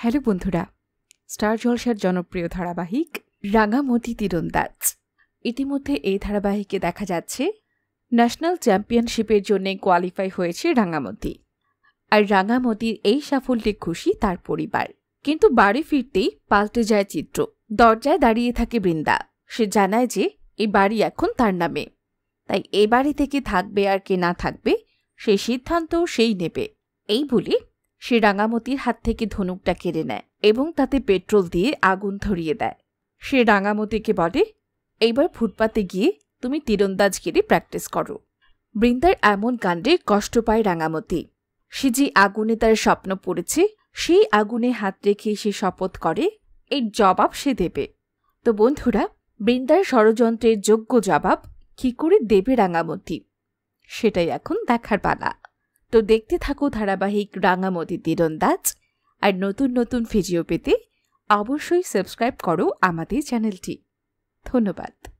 Hello বন্ধুরা, star জলসার জনপ্রিয় ধারাবাহিক রাঙামতি তীরন্দাজ। ইতিমধ্যে এই ধারাবাহিকে দেখা যাচ্ছে ন্যাশনাল চ্যাম্পিয়নশিপের জন্য কোয়ালিফাই হয়েছে রাঙামতি। আর রাঙামতির এই সাফল্যে খুশি তার পরিবার। কিন্তু বাড়ি ফিরতেই পাল্টে যায় চিত্র। দরজায় দাঁড়িয়ে থাকে বৃন্দা। সে জানায় যে এই বাড়ি এখন তার নামে, তাই এ বাড়ি থেকে থাকবে আর কে না থাকবে সেই সিদ্ধান্ত সেই নেবে। এই বলে সে রাঙামতির হাত থেকে ধনুকটা কেড়ে নেয় এবং তাতে পেট্রোল দিয়ে আগুন ধরিয়ে দেয়। সে রাঙামতিকে বলে, এইবার ফুটপাতে গিয়ে তুমি তীরন্দাজগিরি প্র্যাকটিস করো। বৃন্দার এমন কাণ্ডে কষ্ট পায় রাঙামতি। সে যে আগুনে তার স্বপ্ন পড়েছে সেই আগুনে হাত রেখে সে শপথ করে এর জবাব সে দেবে। তো বন্ধুরা, বৃন্দার ষড়যন্ত্রের যোগ্য জবাব কি করে দেবে রাঙামতি, সেটাই এখন দেখার পালা। তো দেখতে থাকো ধারাবাহিক রাঙামতি তীরন্দাজ। আর নতুন নতুন ভিডিও পেতে অবশ্যই সাবস্ক্রাইব করো আমাদের চ্যানেলটি। ধন্যবাদ।